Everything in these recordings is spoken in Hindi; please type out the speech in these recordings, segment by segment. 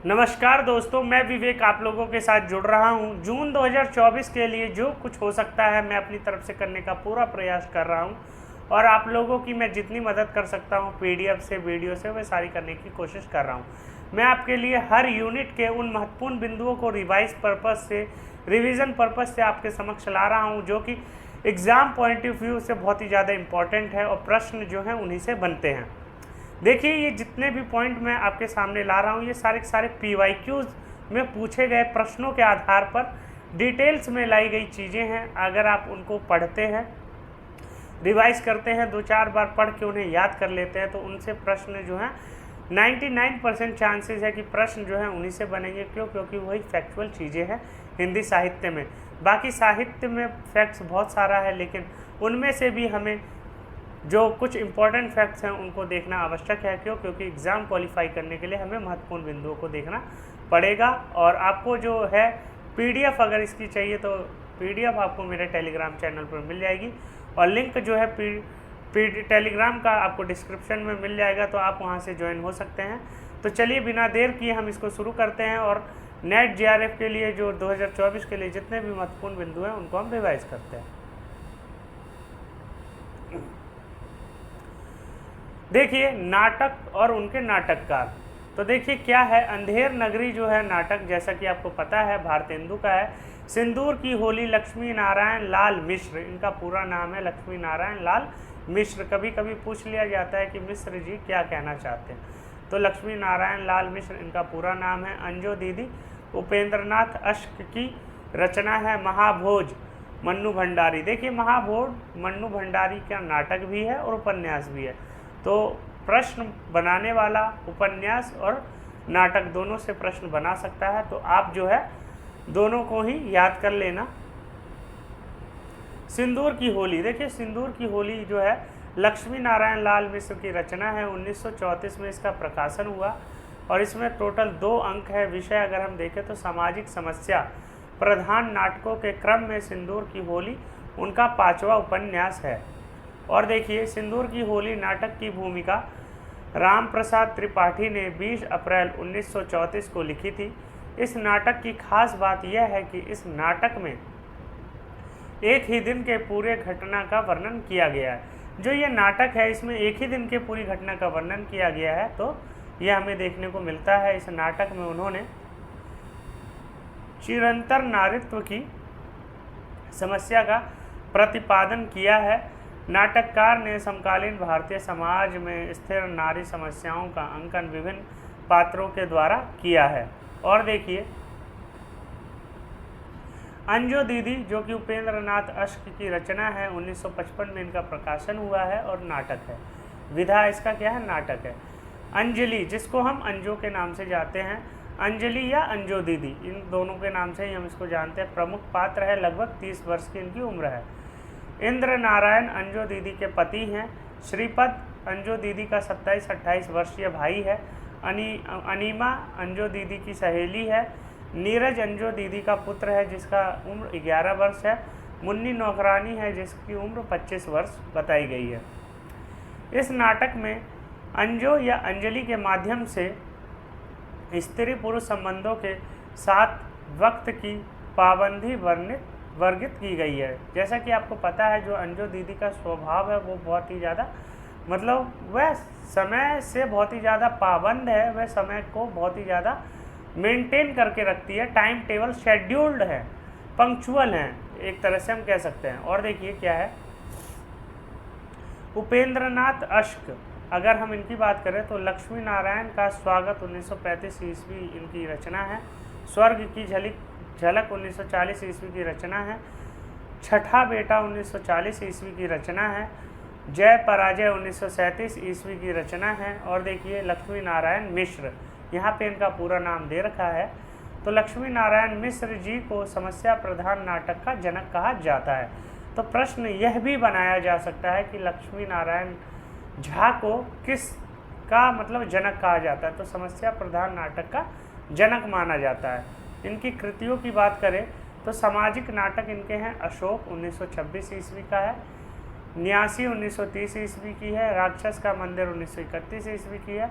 नमस्कार दोस्तों, मैं विवेक आप लोगों के साथ जुड़ रहा हूं। जून 2024 के लिए जो कुछ हो सकता है मैं अपनी तरफ से करने का पूरा प्रयास कर रहा हूं और आप लोगों की मैं जितनी मदद कर सकता हूं पीडीएफ से, वीडियो से, वह सारी करने की कोशिश कर रहा हूं। मैं आपके लिए हर यूनिट के उन महत्वपूर्ण बिंदुओं को रिवीजन पर्पस से आपके समक्ष ला रहा हूँ जो कि एग्ज़ाम पॉइंट ऑफ व्यू से बहुत ही ज़्यादा इम्पॉर्टेंट है और प्रश्न जो हैं उन्हीं से बनते हैं। देखिए, ये जितने भी पॉइंट मैं आपके सामने ला रहा हूँ ये सारे के सारे PYQs में पूछे गए प्रश्नों के आधार पर डिटेल्स में लाई गई चीज़ें हैं। अगर आप उनको पढ़ते हैं, रिवाइज करते हैं, 2-4 बार पढ़ के उन्हें याद कर लेते हैं तो उनसे प्रश्न जो हैं 99% चांसेस है कि प्रश्न जो है उन्हीं से बनेंगे। क्योंकि वही फैक्चुअल चीज़ें हैं हिंदी साहित्य में। बाकी साहित्य में फैक्ट्स बहुत सारा है, लेकिन उनमें से भी हमें जो कुछ इम्पॉर्टेंट फैक्ट्स हैं उनको देखना आवश्यक है। क्योंकि एग्ज़ाम क्वालिफाई करने के लिए हमें महत्वपूर्ण बिंदुओं को देखना पड़ेगा। और आपको जो है PDF अगर इसकी चाहिए तो PDF आपको मेरे टेलीग्राम चैनल पर मिल जाएगी और लिंक जो है टेलीग्राम का आपको डिस्क्रिप्शन में मिल जाएगा, तो आप वहां से ज्वाइन हो सकते हैं। तो चलिए बिना देर किए हम इसको शुरू करते हैं और नेट JRF के लिए जो 2024 के लिए जितने भी महत्वपूर्ण बिंदु हैं उनको हम रिवाइज करते हैं। देखिए, नाटक और उनके नाटककार। तो देखिए क्या है, अंधेर नगरी जो है नाटक, जैसा कि आपको पता है भारतेंदु का है। सिंदूर की होली लक्ष्मी नारायण लाल मिश्र, इनका पूरा नाम है लक्ष्मी नारायण लाल मिश्र। कभी कभी पूछ लिया जाता है कि मिश्र जी क्या कहना चाहते हैं, तो लक्ष्मी नारायण लाल मिश्र इनका पूरा नाम है। अंजो दीदी उपेंद्रनाथ अश्क की रचना है। महाभोज मन्नू भंडारी। देखिए, महाभोज मन्नू भंडारी का नाटक भी है और उपन्यास भी है। तो प्रश्न बनाने वाला उपन्यास और नाटक दोनों से प्रश्न बना सकता है, तो आप जो है दोनों को ही याद कर लेना। सिंदूर की होली। देखिए, सिंदूर की होली जो है लक्ष्मी नारायण लाल मिश्र की रचना है। 1934 में इसका प्रकाशन हुआ और इसमें टोटल 2 अंक है। विषय अगर हम देखें तो सामाजिक समस्या प्रधान नाटकों के क्रम में सिंदूर की होली उनका 5वां उपन्यास है। और देखिए, सिंदूर की होली नाटक की भूमिका राम प्रसाद त्रिपाठी ने 20 अप्रैल 1934 को लिखी थी। इस नाटक की खास बात यह है कि इस नाटक में एक ही दिन के पूरे घटना का वर्णन किया गया है। जो ये नाटक है इसमें एक ही दिन के पूरी घटना का वर्णन किया गया है, तो यह हमें देखने को मिलता है। इस नाटक में उन्होंने चिरंतर नारीत्व की समस्या का प्रतिपादन किया है। नाटककार ने समकालीन भारतीय समाज में स्थिर नारी समस्याओं का अंकन विभिन्न पात्रों के द्वारा किया है। और देखिए, अंजो दीदी जो कि उपेंद्रनाथ अश्क की रचना है, 1955 में इनका प्रकाशन हुआ है और नाटक है। विधा इसका क्या है, नाटक है। अंजलि, जिसको हम अंजो के नाम से जानते हैं, अंजलि या अंजो दीदी, इन दोनों के नाम से ही हम इसको जानते हैं। प्रमुख पात्र है, लगभग 30 वर्ष की इनकी उम्र है। इंद्र नारायण अंजो दीदी के पति हैं। श्रीपद अंजो दीदी का 27-28 वर्षीय भाई है। अनीमा अंजो दीदी की सहेली है। नीरज अंजो दीदी का पुत्र है जिसका उम्र 11 वर्ष है। मुन्नी नौकरानी है जिसकी उम्र 25 वर्ष बताई गई है। इस नाटक में अंजो या अंजलि के माध्यम से स्त्री पुरुष संबंधों के साथ वक्त की पाबंदी वर्गित की गई है। जैसा कि आपको पता है, जो अंजो दीदी का स्वभाव है वो बहुत ही ज़्यादा, मतलब वह समय से बहुत ही ज़्यादा पाबंद है। वह समय को बहुत ही ज़्यादा मेंटेन करके रखती है। टाइम टेबल शेड्यूल्ड है, पंक्चुअल है, एक तरह से हम कह सकते हैं। और देखिए क्या है, उपेंद्रनाथ अश्क, अगर हम इनकी बात करें तो लक्ष्मी नारायण का स्वागत 1935 ईस्वी इनकी रचना है। स्वर्ग की झलक 1940 ईस्वी की रचना है। छठा बेटा 1940 ईस्वी की रचना है। जय पराजय 1937 ईस्वी की रचना है। और देखिए, लक्ष्मी नारायण मिश्र, यहाँ पे इनका पूरा नाम दे रखा है। तो लक्ष्मी नारायण मिश्र जी को समस्या प्रधान नाटक का जनक कहा जाता है। तो प्रश्न यह भी बनाया जा सकता है कि लक्ष्मी नारायण झा को किस का मतलब जनक कहा जाता है, तो समस्या प्रधान नाटक का जनक माना जाता है। इनकी कृतियों की बात करें तो सामाजिक नाटक इनके हैं। अशोक 1926 ईस्वी का है। न्यासी 1930 ईस्वी की है। राक्षस का मंदिर 1931 ईस्वी की है।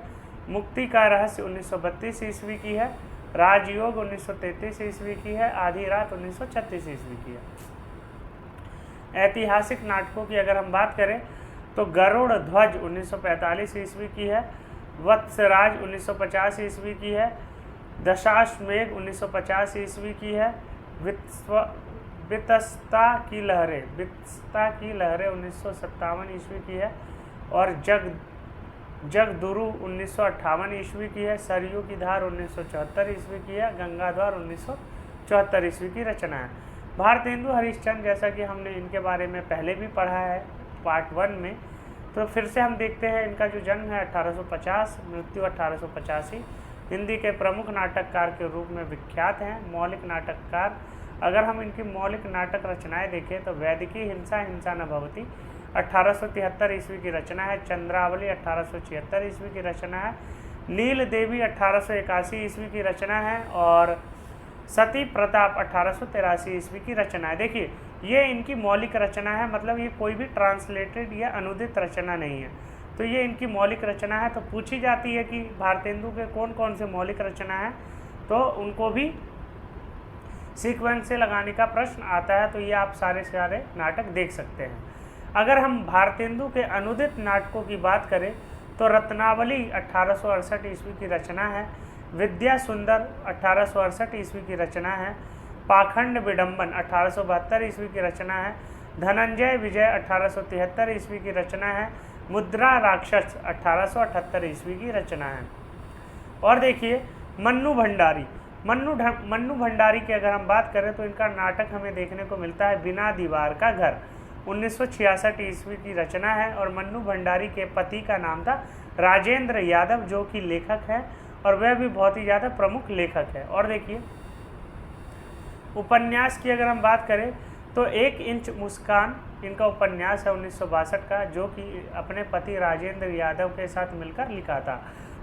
मुक्ति का रहस्य 1932 ईस्वी की है। राजयोग 1933 ईस्वी की है। आधी रात 1936 ईस्वी की है। ऐतिहासिक नाटकों की अगर हम बात करें तो गरुड़ ध्वज 1945 ईस्वी की है। वत्सराज 1950 ईस्वी की है। दशाश्वमेघ 1950 ईस्वी की है। वितस्ता की लहरें 1957 ईस्वी की है। और जगदुरु 1958 ईस्वी की है। सरयू की धार 1974 ईस्वी की है। गंगाधर 1974 ईस्वी की रचना है। भारतेंदु हरिश्चंद्र, जैसा कि हमने इनके बारे में पहले भी पढ़ा है पार्ट 1 में, तो फिर से हम देखते हैं। इनका जो जन्म है 1850, मृत्यु 1885। हिंदी के प्रमुख नाटककार के रूप में विख्यात हैं। मौलिक नाटककार, अगर हम इनकी मौलिक नाटक रचनाएं देखें तो वैदिकी हिंसा हिंसा न भवति 1873 ईस्वी की रचना है। चंद्रावली 1876 ईस्वी की रचना है। नील देवी 1881 ईस्वी की रचना है। और सती प्रताप 1883 ईस्वी की रचना है। देखिए, ये इनकी मौलिक रचना है, मतलब ये कोई भी ट्रांसलेटेड या अनुदित रचना नहीं है। तो ये इनकी मौलिक रचना है। तो पूछी जाती है कि भारतेंदु के कौन कौन से मौलिक रचना है, तो उनको भी सीक्वेंस से लगाने का प्रश्न आता है। तो ये आप सारे नाटक देख सकते हैं। अगर हम भारतेंदु के अनुदित नाटकों की बात करें तो रत्नावली 1868 ईस्वी की रचना है। विद्या सुंदर 1868 ईस्वी की रचना है। पाखंड विडंबन 1872 ईस्वी की रचना है। धनंजय विजय 1873 ईस्वी की रचना है। मुद्रा राक्षस 1878 ईस्वी की रचना है। और देखिए, मन्नू भंडारी की अगर हम बात करें तो इनका नाटक हमें देखने को मिलता है बिना दीवार का घर 1966 ईस्वी की रचना है। और मन्नू भंडारी के पति का नाम था राजेंद्र यादव, जो कि लेखक है और वह भी बहुत ही ज़्यादा प्रमुख लेखक है। और देखिए, उपन्यास की अगर हम बात करें तो 1 इंच मुस्कान इनका उपन्यास है 1962 का, जो कि अपने पति राजेंद्र यादव के साथ मिलकर लिखा था।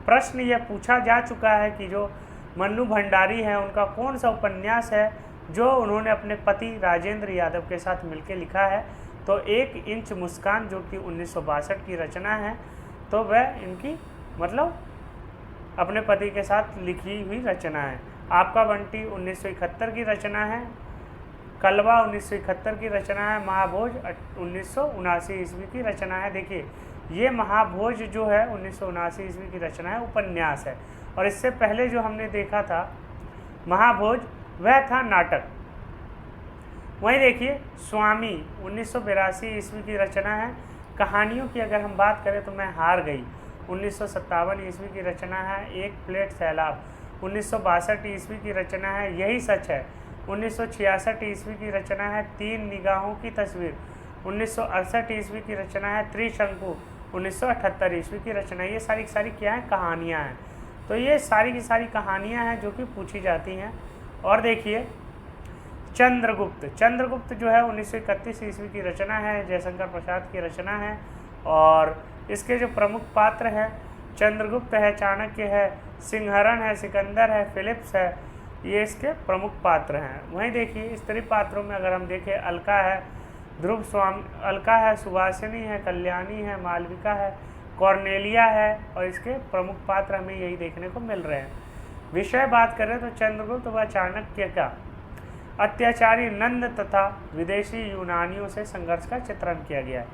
प्रश्न यह पूछा जा चुका है कि जो मन्नू भंडारी हैं उनका कौन सा उपन्यास है जो उन्होंने अपने पति राजेंद्र यादव के साथ मिलकर लिखा है। तो 1 इंच मुस्कान, जो कि 1962 की रचना है, तो वह इनकी मतलब अपने पति के साथ लिखी हुई रचना है। आपका बंटी 1971 की रचना है। कलवा 1971 की रचना है। महाभोज 1979 ईस्वी की रचना है। देखिए, ये महाभोज जो है 1979 ईस्वी की रचना है, उपन्यास है। और इससे पहले जो हमने देखा था महाभोज, वह था नाटक। वहीं देखिए, स्वामी 1982 ईस्वी की रचना है। कहानियों की अगर हम बात करें तो मैं हार गई 1957 ईस्वी की रचना है। एक प्लेट सैलाब 1962 ईस्वी की रचना है। यही सच है 1966 ईस्वी की रचना है। 3 निगाहों की तस्वीर 1968 ईस्वी की रचना है। त्रिशंकु 1978 ईस्वी की रचना है। ये सारी की सारी क्या है, कहानियाँ हैं। तो ये सारी की सारी कहानियाँ हैं जो कि पूछी जाती हैं। और देखिए, चंद्रगुप्त जो है 1931 ईस्वी की रचना है। जयशंकर प्रसाद की रचना है। और इसके जो प्रमुख पात्र हैं, चंद्रगुप्त है, चाणक्य है, सिंहरण है, सिकंदर है, फिलिप्स है, ये इसके प्रमुख पात्र हैं। वहीं देखिए, स्त्री पात्रों में अगर हम देखें, अलका है, अलका है, सुभाषिनी है, कल्याणी है, मालविका है, कॉर्नेलिया है। और इसके प्रमुख पात्र हमें यही देखने को मिल रहे हैं। विषय बात करें तो चंद्रगुप्त व चाणक्य का अत्याचारी नंद तथा विदेशी यूनानियों से संघर्ष का चित्रण किया गया है।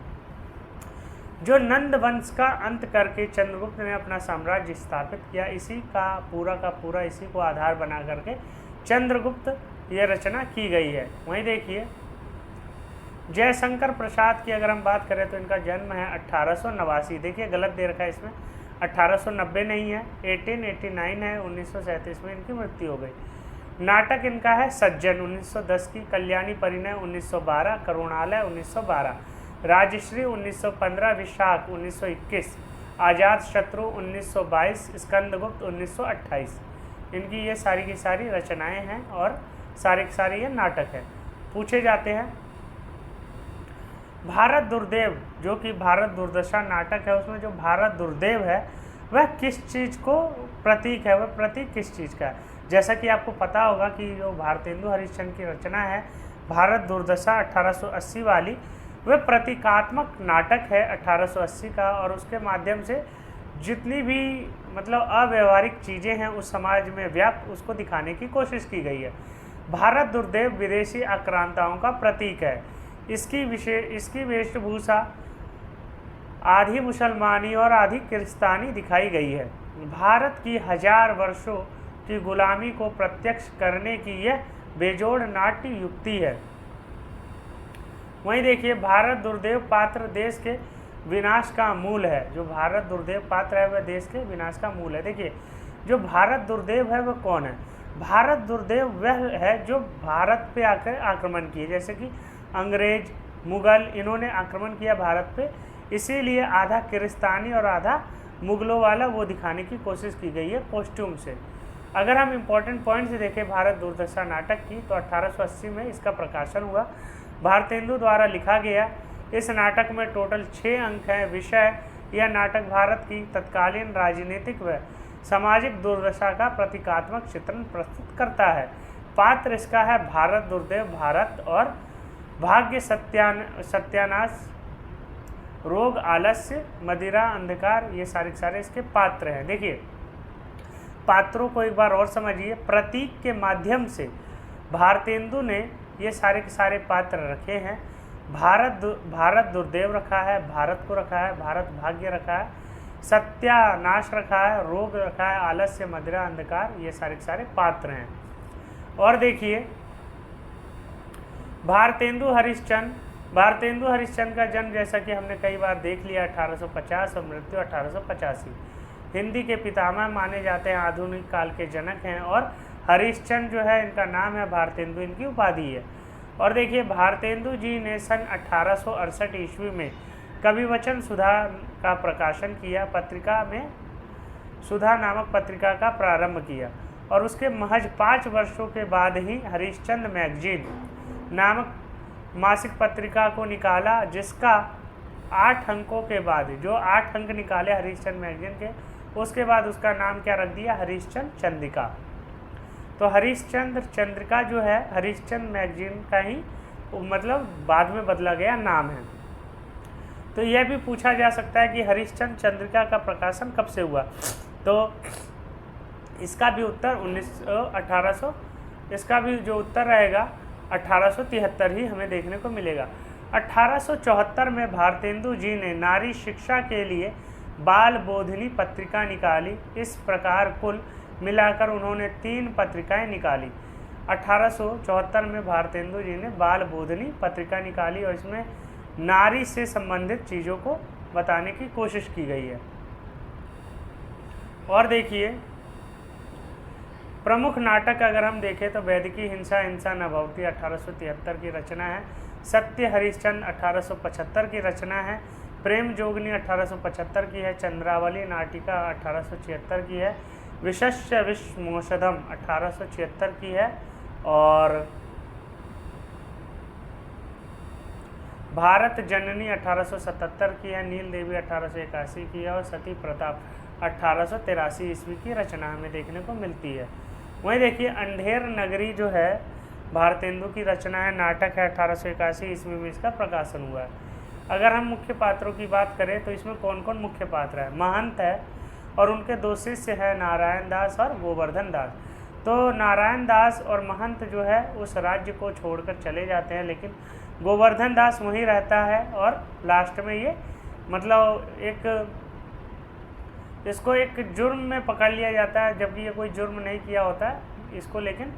जो नंद वंश का अंत करके चंद्रगुप्त ने अपना साम्राज्य स्थापित किया, इसी का पूरा इसी को आधार बना करके चंद्रगुप्त ये रचना की गई है। वहीं देखिए, जयशंकर प्रसाद की अगर हम बात करें तो इनका जन्म है 1889। देखिए, गलत दे रखा है इसमें, 1890 नहीं है, 1889 है। 1937 में इनकी मृत्यु हो गई। नाटक इनका है सज्जन 1910 की, कल्याणी परिणय 1912, करुणालय 1912, राजश्री 1915, विशाख 1921, आज़ाद शत्रु 1922, स्कंदगुप्त 1928। इनकी ये सारी की सारी रचनाएं हैं और सारे के सारे ये नाटक है। पूछे जाते हैं, भारत दुर्देव जो कि भारत दुर्दशा नाटक है, उसमें जो भारत दुर्देव है वह किस चीज़ को प्रतीक है, वह प्रतीक किस चीज़ का है। जैसा कि आपको पता होगा कि जो भारतेंदु हरिश्चंद्र की रचना है भारत दुर्दशा 1880 वाली, वह प्रतीकात्मक नाटक है 1880 का। और उसके माध्यम से जितनी भी मतलब अव्यवहारिक चीज़ें हैं उस समाज में व्याप्त, उसको दिखाने की कोशिश की गई है। भारत दुर्दैव विदेशी आक्रांताओं का प्रतीक है। इसकी वेशभूषा आधी मुसलमानी और आधी किरिस्तानी दिखाई गई है। भारत की 1000 वर्षों की गुलामी को प्रत्यक्ष करने की यह बेजोड़ नाट्य युक्ति है। वहीं देखिए, भारत दुर्दैव पात्र देश के विनाश का मूल है। जो भारत दुर्दैव पात्र है वह देश के विनाश का मूल है। देखिए, जो भारत दुर्दैव है वह कौन है? भारत दुर्दैव वह है जो भारत पे आकर आक्रमण किए, जैसे कि अंग्रेज, मुगल, इन्होंने आक्रमण किया भारत पे, इसीलिए आधा किरिस्तानी और आधा मुगलों वाला वो दिखाने की कोशिश की गई है कॉस्ट्यूम से। अगर हम इम्पोर्टेंट पॉइंट से देखें भारत दुर्दशा नाटक की, तो 1880 में इसका प्रकाशन हुआ, भारतेंदु द्वारा लिखा गया। इस नाटक में टोटल 6 अंक हैं। विषय: यह नाटक भारत की तत्कालीन राजनीतिक व सामाजिक दुर्दशा का प्रतीकात्मक चित्रण प्रस्तुत करता है। पात्र इसका है भारत दुर्दैव, भारत और भाग्य, सत्यानाश, रोग, आलस्य, मदिरा, अंधकार, ये सारे इसके पात्र हैं। देखिए, पात्रों को एक बार और समझिए। प्रतीक के माध्यम से भारतेंदु ने ये सारे के सारे पात्र रखे हैं। भारत दुर्दैव रखा है, भारत को रखा है, भारत भाग्य रखा है, सत्यानाश रखा है, रोग रखा है, आलस्य, मदिरा, अंधकार, ये सारे के सारे पात्र हैं। और देखिए, भारतेंदु हरिश्चंद्र का जन्म जैसा कि हमने कई बार देख लिया 1850 और मृत्यु 1885। हिंदी के पितामह माने जाते हैं, आधुनिक काल के जनक हैं। और हरिश्चंद्र जो है इनका नाम है, भारतेंदु इनकी उपाधि है। और देखिए, भारतेंदु जी ने सन 1868 ईस्वी में कविवचन सुधा का प्रकाशन किया। पत्रिका में सुधा नामक पत्रिका का प्रारंभ किया और उसके महज 5 वर्षों के बाद ही हरिश्चंद्र मैगजीन नामक मासिक पत्रिका को निकाला, जिसका 8 अंकों के बाद, जो 8 अंक निकाले हरिश्चंद्र मैगजीन के, उसके बाद उसका नाम क्या रख दिया? हरिश्चंद्र चंद्रिका। तो हरिश्चंद्र चंद्रिका जो है हरिश्चंद्र मैगजीन का ही मतलब बाद में बदला गया नाम है। तो यह भी पूछा जा सकता है कि हरिश्चंद्र चंद्रिका का प्रकाशन कब से हुआ? तो इसका भी उत्तर 1800 इसका भी जो उत्तर रहेगा 1873 ही हमें देखने को मिलेगा। 1874 में भारतेंदु जी ने नारी शिक्षा के लिए बाल बोधिनी पत्रिका निकाली। इस प्रकार कुल मिलाकर उन्होंने 3 पत्रिकाएं निकाली। 1874 में भारतेंदु जी ने बाल बोधिनी पत्रिका निकाली और इसमें नारी से संबंधित चीज़ों को बताने की कोशिश की गई है। और देखिए, प्रमुख नाटक अगर हम देखें तो वैदिकी हिंसा न भवती 1873 की रचना है। सत्य हरिश्चंद्र 1875 की रचना है। प्रेम जोगनी 1875 की है। चंद्रावली नाटिका 1876 की है। विशस्य विषमोषधम 1876 की है। और भारत जननी 1877 की है। नील देवी 1881 की है। और सती प्रताप 1883 ईस्वी की रचना हमें देखने को मिलती है। वहीं देखिए, अंधेर नगरी जो है भारतेंदु की रचना है, नाटक है, 1881 ईस्वी में इसका प्रकाशन हुआ है। अगर हम मुख्य पात्रों की बात करें तो इसमें कौन कौन मुख्य पात्र है? महंत है और उनके 2 शिष्य हैं, नारायण दास और गोवर्धन दास। तो नारायण दास और महंत जो है उस राज्य को छोड़कर चले जाते हैं, लेकिन गोवर्धन दास वहीं रहता है और लास्ट में ये मतलब इसको एक जुर्म में पकड़ लिया जाता है, जबकि ये कोई जुर्म नहीं किया होता है इसको, लेकिन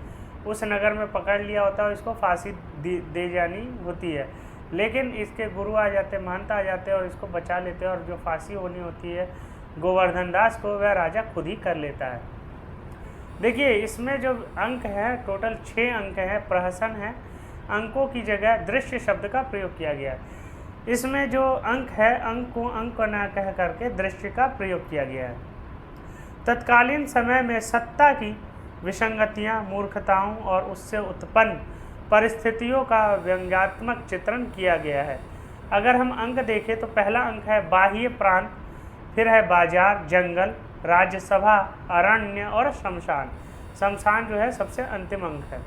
उस नगर में पकड़ लिया होता है और इसको फांसी दे जानी होती है। लेकिन इसके गुरु आ जाते, महंत आ जाते हैं और इसको बचा लेते हैं, और जो फांसी होनी होती है गोवर्धन दास को, वह राजा खुद ही कर लेता है। देखिए, इसमें जो अंक हैं टोटल 6 अंक हैं, प्रहसन है। अंकों की जगह दृश्य शब्द का प्रयोग किया गया है। इसमें जो अंक है, अंक को अंक न कह करके दृश्य का प्रयोग किया गया है। तत्कालीन समय में सत्ता की विसंगतियां, मूर्खताओं और उससे उत्पन्न परिस्थितियों का व्यंग्यात्मक चित्रण किया गया है। अगर हम अंक देखें तो पहला अंक है बाह्य प्रांत, फिर है बाजार, जंगल, राज्यसभा, अरण्य और शमशान। शमशान जो है सबसे अंतिम अंक है।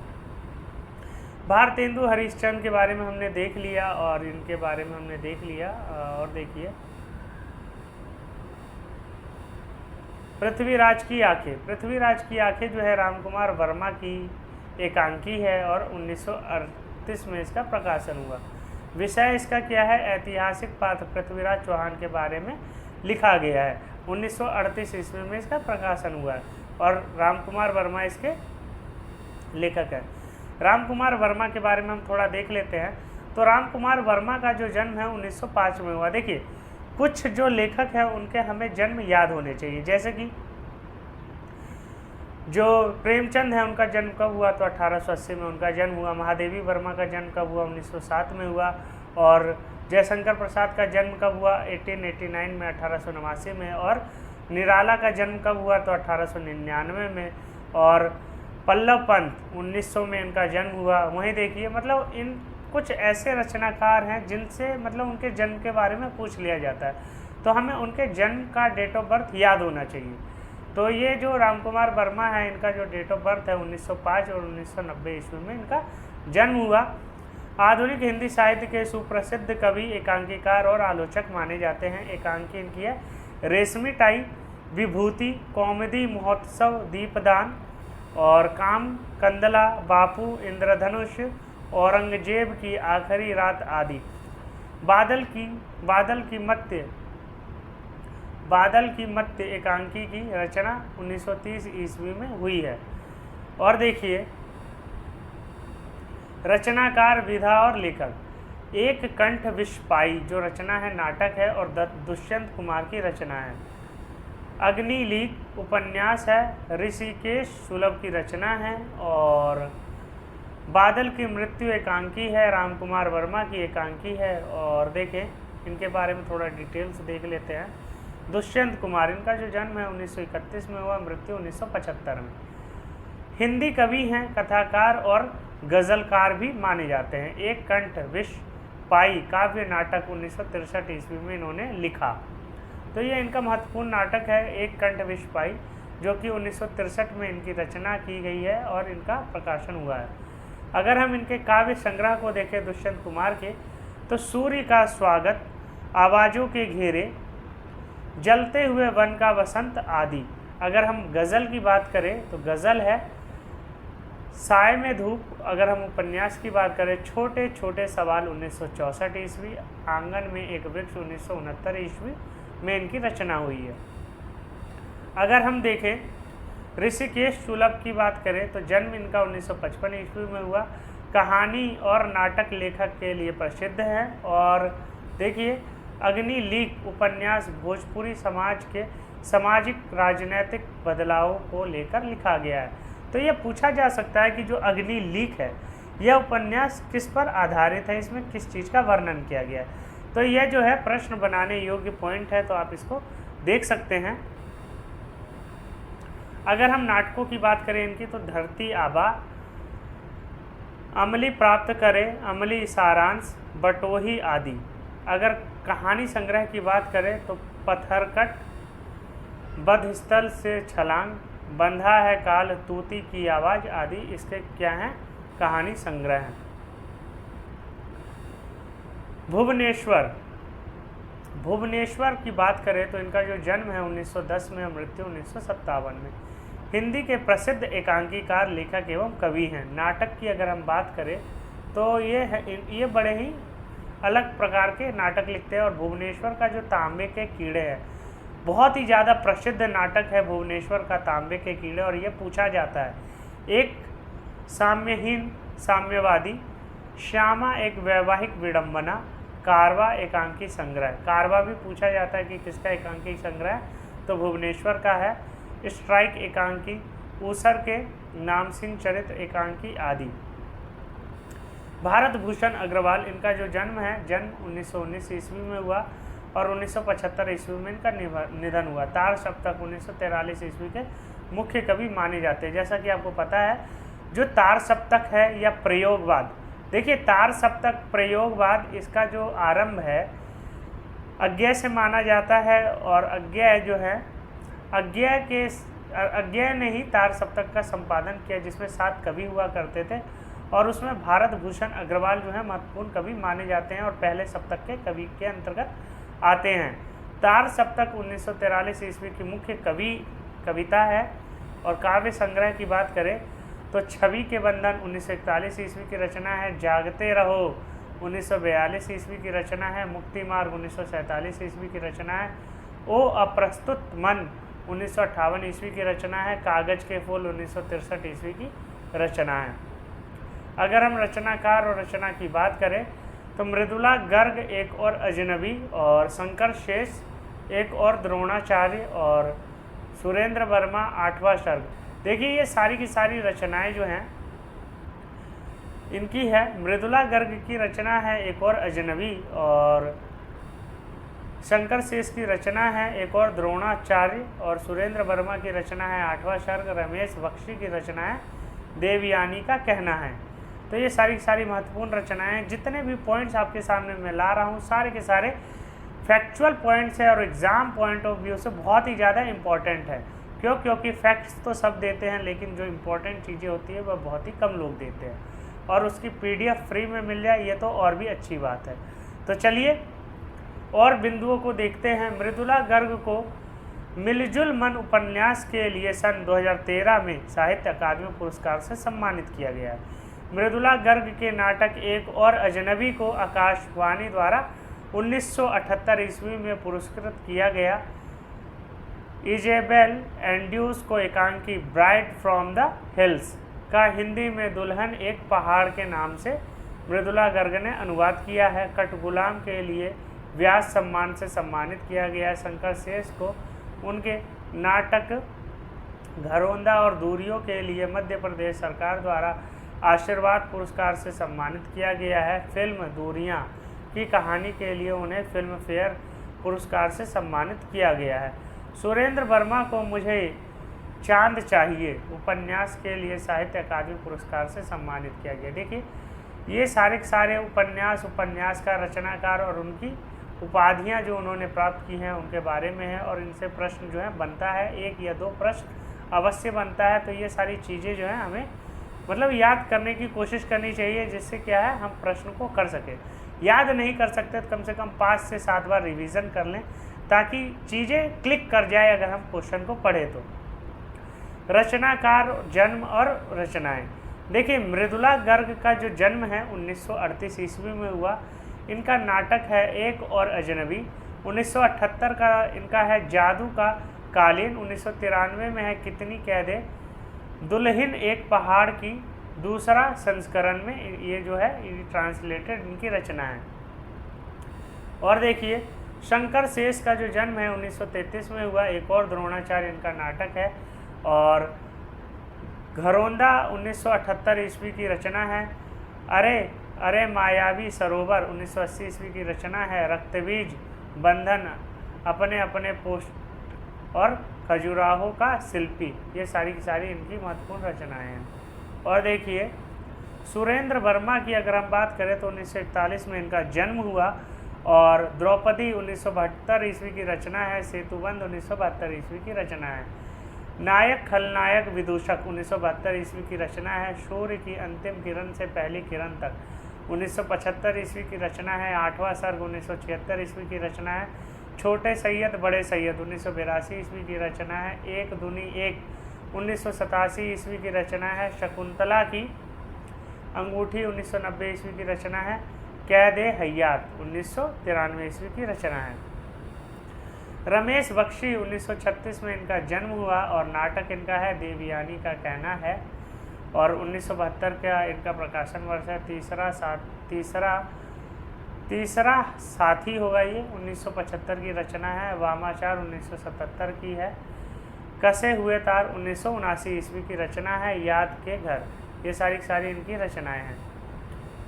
भारतेंदु हरिश्चंद्र के बारे में हमने देख लिया और इनके बारे में हमने देख लिया। और देखिए, पृथ्वीराज की आंखें। पृथ्वीराज की आंखें जो है राम कुमार वर्मा की एकांकी है और 1938 में इसका प्रकाशन हुआ। विषय इसका क्या है? ऐतिहासिक पात्र पृथ्वीराज चौहान के बारे में लिखा गया है। 1938 ईस्वी में इसका प्रकाशन हुआ है और राम कुमार वर्मा इसके लेखक है। राम कुमार वर्मा के बारे में हम थोड़ा देख लेते हैं। तो राम कुमार वर्मा का जो जन्म है 1905 में हुआ। देखिए कुछ जो लेखक हैं उनके हमें जन्म याद होने चाहिए, जैसे कि जो प्रेमचंद है उनका जन्म कब हुआ? तो 1880 में उनका जन्म हुआ। महादेवी वर्मा का जन्म कब हुआ? 1907 में हुआ। और जयशंकर प्रसाद का जन्म कब हुआ? 1889 में, 1889 में। और निराला का जन्म कब हुआ? तो 1899 में। और पल्लव पंत 1900 में इनका जन्म हुआ। वहीं देखिए मतलब इन कुछ ऐसे रचनाकार हैं जिनसे मतलब उनके जन्म के बारे में पूछ लिया जाता है, तो हमें उनके जन्म का डेट ऑफ बर्थ याद होना चाहिए। तो ये जो राम कुमार वर्मा है इनका जो डेट ऑफ बर्थ है 1905 और 1990 ईस्वी में इनका जन्म हुआ। आधुनिक हिंदी साहित्य के सुप्रसिद्ध कवि, एकांकीकार और आलोचक माने जाते हैं। एकांकी इनकी है रेशमी टाई, विभूति, कौमुदी महोत्सव, दीपदान और काम, कंदला, बापू, इंद्रधनुष, औरंगजेब की आखिरी रात आदि। बादल की मत्य एकांकी की रचना 1930 ईस्वी में हुई है। और देखिए रचनाकार, विधा और लेखक। एक कंठ विषपाई जो रचना है नाटक है और दुष्यंत कुमार की रचना है। अग्निलीक उपन्यास है, ऋषिकेश सुलभ की रचना है। और बादल की मृत्यु एकांकी है, राम कुमार वर्मा की एकांकी है। और देखें इनके बारे में थोड़ा डिटेल्स देख लेते हैं। दुष्यंत कुमार, इनका जो जन्म है 1931 में हुआ, मृत्यु 1975 में। हिंदी कवि हैं, कथाकार और गज़लकार भी माने जाते हैं। एक कंठ विषपाई काव्य नाटक 1963 ईस्वी में इन्होंने लिखा। तो ये इनका महत्वपूर्ण नाटक है, एक कंठ विषपाई, जो कि 1963 में इनकी रचना की गई है और इनका प्रकाशन हुआ है। अगर हम इनके काव्य संग्रह को देखें दुष्यंत कुमार के, तो सूर्य का स्वागत, आवाज़ों के घेरे, जलते हुए वन का वसंत आदि। अगर हम गज़ल की बात करें तो गज़ल है साय में धूप। अगर हम उपन्यास की बात करें छोटे छोटे सवाल 1964 ईस्वी, आंगन में एक वृक्ष 1969 ईस्वी में इनकी रचना हुई है। अगर हम देखें ऋषिकेश सुलभ की बात करें तो जन्म इनका 1955 ईस्वी में हुआ। कहानी और नाटक लेखक के लिए प्रसिद्ध है। और देखिए अग्निलीक उपन्यास भोजपुरी समाज के सामाजिक राजनीतिक बदलावों को लेकर लिखा गया है। तो यह पूछा जा सकता है कि जो अग्निलीक है यह उपन्यास किस पर आधारित है, इसमें किस चीज़ का वर्णन किया गया है। तो यह जो है प्रश्न बनाने योग्य पॉइंट है, तो आप इसको देख सकते हैं। अगर हम नाटकों की बात करें इनकी, तो धरती आबा, अमली प्राप्त करे, अमली सारांश, बटोही आदि। अगर कहानी संग्रह की बात करें तो पत्थरकट, बधस्थल से छलांग, बंधा है काल, तूती की आवाज़ आदि इसके क्या हैं? कहानी संग्रह हैं। भुवनेश्वर की बात करें तो इनका जो जन्म है 1910 में, मृत्यु 1957 में। हिंदी के प्रसिद्ध एकांकीकार, लेखक एवं कवि हैं। नाटक की अगर हम बात करें तो ये बड़े ही अलग प्रकार के नाटक लिखते हैं। और भुवनेश्वर का जो तांबे के कीड़े है, बहुत ही ज़्यादा प्रसिद्ध नाटक है भुवनेश्वर का तांबे के कीड़े। और ये पूछा जाता है एक साम्यहीन साम्यवादी, श्यामा एक वैवाहिक विडंबना, कारवा एकांकी संग्रह। कारवा भी पूछा जाता है कि किसका एकांकी संग्रह, तो भुवनेश्वर का है। स्ट्राइक एकांकी, ऊसर के नाम सिंह चरित्र एकांकी आदि। भारत भूषण अग्रवाल, इनका जो जन्म है, जन्म 1919 ईस्वी में हुआ और 1975 ईस्वी में इनका निधन हुआ। तार सप्तक 1943 ईस्वी के मुख्य कवि माने जाते हैं। जैसा कि आपको पता है जो तार सप्तक है या प्रयोगवाद, देखिए तार सप्तक प्रयोगवाद, इसका जो आरंभ है अज्ञेय से माना जाता है। और अज्ञेय जो है, अज्ञेय ने ही तार सप्तक का संपादन किया, जिसमें 7 कवि हुआ करते थे। और उसमें भारत भूषण अग्रवाल जो है महत्वपूर्ण कवि माने जाते हैं और पहले सप्तक के कवि के अंतर्गत आते हैं। तार सप्तक 1943 ईस्वी के मुख्य कवि कविता है। और काव्य संग्रह की बात करें तो छवि के बंधन 1941 ईस्वी की रचना है। जागते रहो 1942 ईस्वी की रचना है। मुक्ति मार्ग 1947 ईस्वी की रचना है। ओ अप्रस्तुत मन 1958 ईस्वी की रचना है। कागज के फूल 1963 ईस्वी की रचना है। अगर हम रचनाकार और रचना की बात करें तो मृदुला गर्ग एक और अजनबी, और शंकर शेष एक और द्रोणाचार्य, और सुरेंद्र वर्मा आठवां सर्ग। देखिए ये सारी की सारी रचनाएं जो हैं इनकी है। मृदुला गर्ग की रचना है एक और अजनबी, और शंकर शेष की रचना है एक और द्रोणाचार्य, और सुरेंद्र वर्मा की रचना है आठवां सर्ग। रमेश बख्शी की रचना है देवयानी का कहना है। तो ये सारी सारी महत्वपूर्ण रचनाएं हैं। जितने भी पॉइंट्स आपके सामने मैं ला रहा हूँ सारे के सारे फैक्चुअल पॉइंट्स है और एग्ज़ाम पॉइंट ऑफ व्यू से बहुत ही ज़्यादा इम्पॉर्टेंट है। क्यों? क्योंकि फैक्ट्स तो सब देते हैं, लेकिन जो इम्पोर्टेंट चीज़ें होती है वह बहुत ही कम लोग देते हैं, और उसकी PDF फ्री में मिल जाए ये तो और भी अच्छी बात है। तो चलिए और बिंदुओं को देखते हैं। मृदुला गर्ग को मिलजुल मन उपन्यास के लिए सन 2013 में साहित्य अकादमी पुरस्कार से सम्मानित किया गया है। मृदुला गर्ग के नाटक एक और अजनबी को आकाशवाणी द्वारा 1978 ईस्वी में पुरस्कृत किया गया। इजेबेल एंड्यूस को एकांकी ब्राइड फ्रॉम द हिल्स का हिंदी में दुल्हन एक पहाड़ के नाम से मृदुला गर्ग ने अनुवाद किया है। कठगुलाम के लिए व्यास सम्मान से सम्मानित किया गया है। शंकर शेष को उनके नाटक घरौंदा और दूरियों के लिए मध्य प्रदेश सरकार द्वारा आशीर्वाद पुरस्कार से सम्मानित किया गया है। फिल्म दूरियां की कहानी के लिए उन्हें फिल्म फेयर पुरस्कार से सम्मानित किया गया है। सुरेंद्र वर्मा को मुझे चांद चाहिए उपन्यास के लिए साहित्य अकादमी पुरस्कार से सम्मानित किया गया। देखिए ये सारे के सारे उपन्यास का रचनाकार और उनकी उपाधियां जो उन्होंने प्राप्त की हैं उनके बारे में है, और इनसे प्रश्न जो है बनता है, 1 या 2 प्रश्न अवश्य बनता है। तो ये सारी चीज़ें जो है हमें मतलब याद करने की कोशिश करनी चाहिए, जिससे क्या है हम प्रश्न को कर सकें। याद नहीं कर सकते तो कम से कम 5 से 7 बार रिवीजन कर लें, ताकि चीज़ें क्लिक कर जाए अगर हम क्वेश्चन को पढ़ें तो। रचनाकार, जन्म और रचनाएं। देखिए मृदुला गर्ग का जो जन्म है 1938 ईस्वी में हुआ। इनका नाटक है एक और अजनबी। 1978 का इनका है जादू का कालीन। 1993 में है कितनी कैदे। दुल्हन एक पहाड़ की दूसरा संस्करण में ये जो है ये ट्रांसलेटेड इनकी रचना है। और देखिए शंकर शेष का जो जन्म है 1933 में हुआ। एक और द्रोणाचार्य इनका नाटक है। और घरौंदा 1978 ईस्वी की रचना है। अरे अरे मायावी सरोवर 1980 ईस्वी की रचना है। रक्तबीज, बंधन, अपने अपने पोस्ट और खजुराहो का शिल्पी, ये सारी की सारी इनकी महत्वपूर्ण रचनाएं हैं। और देखिए सुरेंद्र वर्मा की अगर हम बात करें तो 1941 में इनका जन्म हुआ। और द्रौपदी 1972 ईस्वी की रचना है। सेतुबंध 1972 ईस्वी की रचना है। नायक खलनायक विदूषक 1972 ईस्वी की रचना है। सूर्य की अंतिम किरण से पहली किरण तक 1975 ईस्वी की रचना है। आठवां सर्ग 1976 ईस्वी की रचना है। छोटे सैयद बड़े सैयद 1982 ईस्वी की रचना है। एक दूनी एक 1987 ईस्वी की रचना है। शकुंतला की अंगूठी 1990 ईस्वी की रचना है। कैदे हयात 1993 ईस्वी की रचना है। रमेश बख्शी 1936 में इनका जन्म हुआ और नाटक इनका है देवयानी का कहना है। और 1972 का इनका प्रकाशन वर्ष है। तीसरा साथी होगा ये 1975 की रचना है। वामाचार 1977 की है। कसे हुए तार 1979 ईस्वी की रचना है। याद के घर, ये सारी इनकी रचनाएं हैं।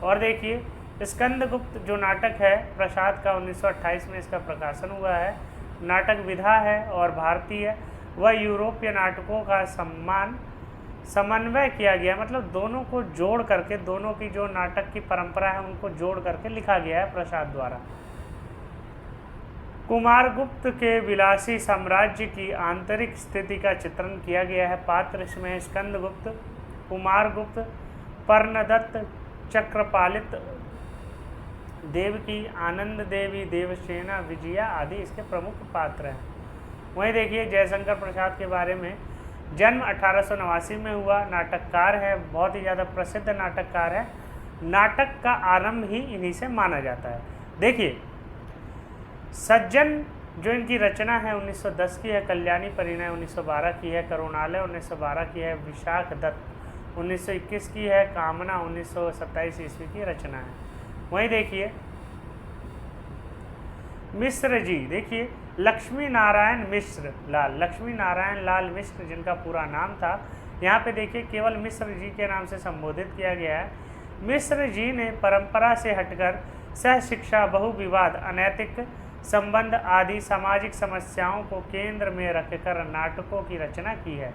और देखिए स्कंदगुप्त जो नाटक है प्रसाद का 1928 में इसका प्रकाशन हुआ है। नाटक विधा है और भारतीय व यूरोपीय नाटकों का समन्वय किया गया, मतलब दोनों को जोड़ करके, दोनों की जो नाटक की परंपरा है उनको जोड़ करके लिखा गया है प्रसाद द्वारा। कुमारगुप्त के विलासी साम्राज्य की आंतरिक स्थिति का चित्रण किया गया है। पात्र इसमें स्कंदगुप्त, कुमारगुप्त, पर्णदत्त, चक्रपालित, देवकी, आनंद देवी, देवसेना, विजया आदि इसके प्रमुख पात्र हैं। वहीं देखिए जयशंकर प्रसाद के बारे में, जन्म 1889 में हुआ, नाटककार है, बहुत ही ज़्यादा प्रसिद्ध नाटककार है। नाटक का आरंभ ही इन्हीं से माना जाता है। देखिए सज्जन जो इनकी रचना है 1910 की है, कल्याणी परिणय 1912 की है, करुणालय 1912 की है, विशाख दत्त 1921 की है, कामना 1927 ईस्वी की रचना है। वहीं देखिए मिश्र जी, देखिए लक्ष्मी नारायण मिश्र लाल, लक्ष्मी नारायण लाल मिश्र जिनका पूरा नाम था, यहाँ पे देखिए केवल मिश्र जी के नाम से संबोधित किया गया है। मिश्र जी ने परंपरा से हटकर सह शिक्षा, बहुविवाद, अनैतिक संबंध आदि सामाजिक समस्याओं को केंद्र में रखकर नाटकों की रचना की है।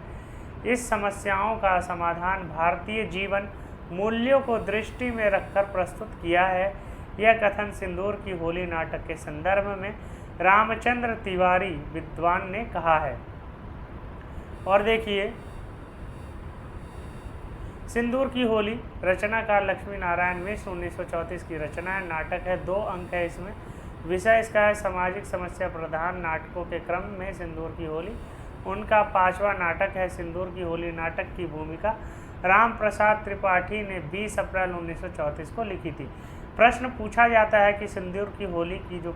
इस समस्याओं का समाधान भारतीय जीवन मूल्यों को दृष्टि में रखकर प्रस्तुत किया है। यह कथन सिंदूर की होली नाटक के संदर्भ में रामचंद्र तिवारी विद्वान ने कहा है। और देखिए सिंदूर की होली रचनाकार लक्ष्मी नारायण मिश्र 1934 की रचना है। नाटक है, 2 अंक है इसमें। विषय इसका है सामाजिक समस्या प्रधान नाटकों के क्रम में सिंदूर की होली। उनका 5वां नाटक है सिंदूर की होली। नाटक की भूमिका राम प्रसाद त्रिपाठी ने 20 अप्रैल 1934 को लिखी थी। प्रश्न पूछा जाता है कि सिंदूर की होली की जो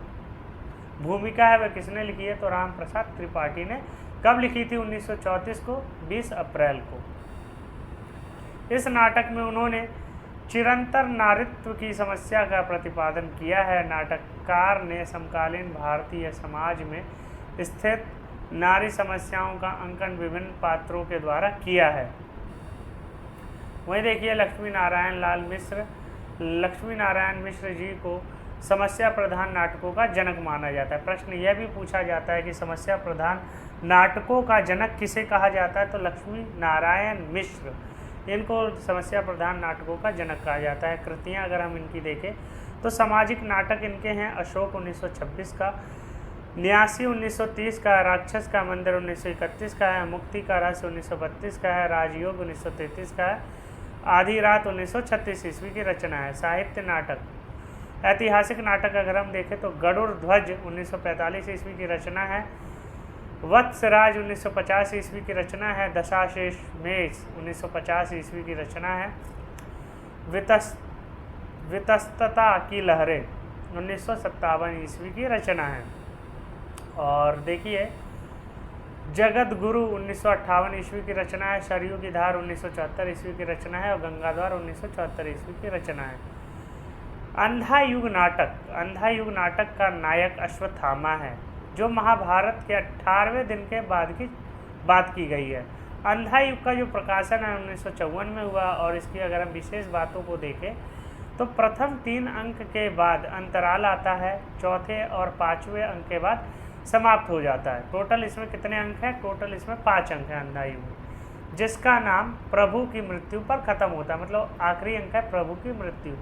भूमिका है वह किसने लिखी है, तो राम प्रसाद त्रिपाठी ने। कब लिखी थी? 1934 को, 20 अप्रैल को। इस नाटक में उन्होंने चिरंतर नारीत्व की समस्या का प्रतिपादन किया है। नाटककार ने समकालीन भारतीय समाज में स्थित नारी समस्याओं का अंकन विभिन्न पात्रों के द्वारा किया है। वहीं देखिए लक्ष्मी नारायण मिश्र जी को समस्या प्रधान नाटकों का जनक माना जाता है। प्रश्न यह भी पूछा जाता है कि समस्या प्रधान नाटकों का जनक किसे कहा जाता है, तो लक्ष्मी नारायण मिश्र, इनको समस्या प्रधान नाटकों का जनक कहा जाता है। कृतियाँ अगर हम इनकी देखें तो सामाजिक नाटक इनके हैं अशोक 1926 का, न्यासी 1930 का, राक्षस का मंदिर 1931 का है, मुक्ति का रहस्य 1932 का है, राजयोग 1933 का है, आधी रात 1936 ईस्वी की रचना है। साहित्य नाटक, ऐतिहासिक नाटक अगर हम देखें तो गरुड़ ध्वज 1945 ईस्वी की रचना है, वत्सराज 1950 ईस्वी की रचना है, दशाशेष मेष 1950 ईस्वी की रचना है, वितस्तता की लहरें 1957 ईस्वी की रचना है। और देखिए जगत गुरु 1958 ईस्वी की रचना है, सरयू की धार 1974 ईस्वी की रचना है और गंगाद्वार 1974 ईस्वी की रचना है। अंधा युग नाटक का नायक अश्वत्थामा है, जो महाभारत के 18वें दिन के बाद की बात की गई है। अंधा युग का जो प्रकाशन है 1954 में हुआ और इसकी अगर हम विशेष बातों को देखें तो प्रथम 3 अंक के बाद अंतराल आता है, चौथे और 5वें अंक के बाद समाप्त हो जाता है। टोटल इसमें कितने अंक हैं? टोटल इसमें 5 अंक हैं अंधा युग, जिसका नाम प्रभु की मृत्यु पर खत्म होता है, मतलब आखिरी अंक है प्रभु की मृत्यु।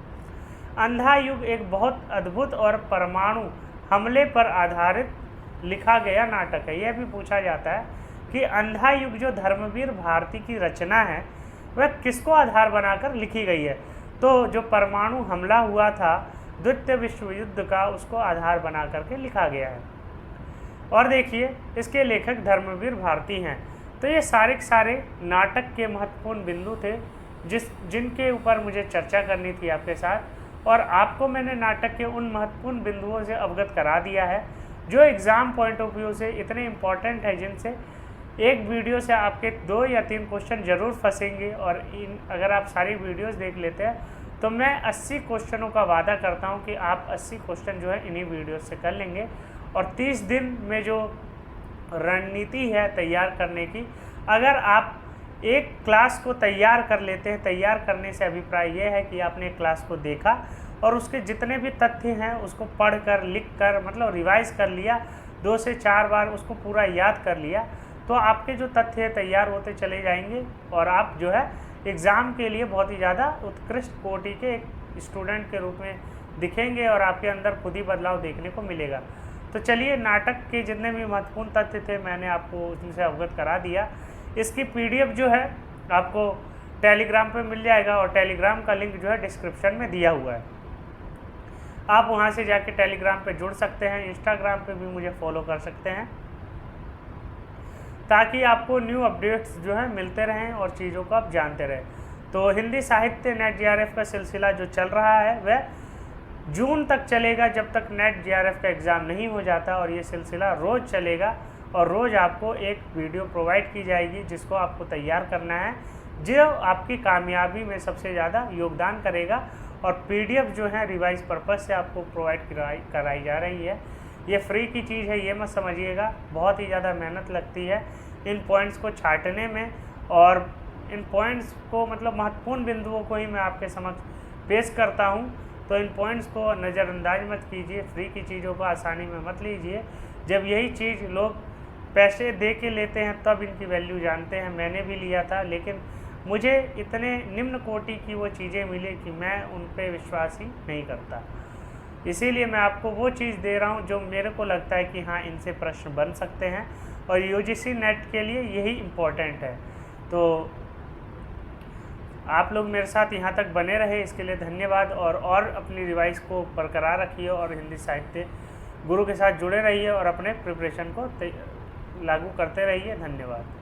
अंधा युग एक बहुत अद्भुत और परमाणु हमले पर आधारित लिखा गया नाटक है। यह भी पूछा जाता है कि अंधा युग जो धर्मवीर भारती की रचना है वह किसको आधार बनाकर लिखी गई है, तो जो परमाणु हमला हुआ था द्वितीय विश्व युद्ध का, उसको आधार बना करके लिखा गया है। और देखिए इसके लेखक धर्मवीर भारती हैं। तो ये सारे नाटक के महत्वपूर्ण बिंदु थे जिनके ऊपर मुझे चर्चा करनी थी आपके साथ, और आपको मैंने नाटक के उन महत्वपूर्ण बिंदुओं से अवगत करा दिया है जो एग्ज़ाम पॉइंट ऑफ व्यू से इतने इम्पॉर्टेंट है, जिनसे एक वीडियो से आपके 2 या 3 क्वेश्चन ज़रूर फंसेंगे। और अगर आप सारी वीडियोस देख लेते हैं तो मैं 80 क्वेश्चनों का वादा करता हूं कि आप 80 क्वेश्चन जो है इन्हीं वीडियोस से कर लेंगे। और 30 दिन में जो रणनीति है तैयार करने की, अगर आप एक क्लास को तैयार कर लेते हैं, तैयार करने से अभिप्राय यह है कि आपने क्लास को देखा और उसके जितने भी तथ्य हैं उसको पढ़कर, लिखकर, मतलब रिवाइज कर लिया, 2 से 4 बार उसको पूरा याद कर लिया, तो आपके जो तथ्य तैयार होते चले जाएंगे और आप जो है एग्ज़ाम के लिए बहुत ही ज़्यादा उत्कृष्ट कोटि के एक स्टूडेंट के रूप में दिखेंगे और आपके अंदर खुद ही बदलाव देखने को मिलेगा। तो चलिए, नाटक के जितने भी महत्वपूर्ण तथ्य थे मैंने आपको उनसे अवगत करा दिया। इसकी PDF जो है आपको टेलीग्राम पे मिल जाएगा और टेलीग्राम का लिंक जो है डिस्क्रिप्शन में दिया हुआ है, आप वहां से जाके टेलीग्राम पे जुड़ सकते हैं। इंस्टाग्राम पे भी मुझे फॉलो कर सकते हैं। ताकि आपको न्यू अपडेट्स जो है मिलते रहें और चीज़ों को आप जानते रहें। तो हिंदी साहित्य नेट जीआरएफ का सिलसिला जो चल रहा है वह जून तक चलेगा, जब तक नेट जीआरएफ का एग्ज़ाम नहीं हो जाता, और ये सिलसिला रोज़ चलेगा और रोज़ आपको एक वीडियो प्रोवाइड की जाएगी जिसको आपको तैयार करना है, जो आपकी कामयाबी में सबसे ज़्यादा योगदान करेगा। और पीडीएफ जो है रिवाइज पर्पज़ से आपको प्रोवाइड कराई जा रही है। ये फ्री की चीज़ है, ये मत समझिएगा, बहुत ही ज़्यादा मेहनत लगती है इन पॉइंट्स को छाँटने में, और इन पॉइंट्स को मतलब महत्वपूर्ण बिंदुओं को ही मैं आपके समक्ष पेश करता हूँ। तो इन पॉइंट्स को नज़रअंदाज मत कीजिए, फ्री की चीज़ों को आसानी में मत लीजिए। जब यही चीज़ लोग पैसे दे के लेते हैं तब इनकी वैल्यू जानते हैं। मैंने भी लिया था, लेकिन मुझे इतने निम्न कोटि की वो चीज़ें मिली कि मैं उन पर विश्वास ही नहीं करता। इसीलिए मैं आपको वो चीज़ दे रहा हूँ जो मेरे को लगता है कि हाँ, इनसे प्रश्न बन सकते हैं, और यूजीसी नेट के लिए यही इम्पोर्टेंट है। तो आप लोग मेरे साथ यहाँ तक बने रहे, इसके लिए धन्यवाद। और अपनी रिवाइज को बरकरार रखिए और हिंदी साहित्य गुरु के साथ जुड़े रहिए और अपने प्रिपरेशन को लागू करते रहिए। धन्यवाद।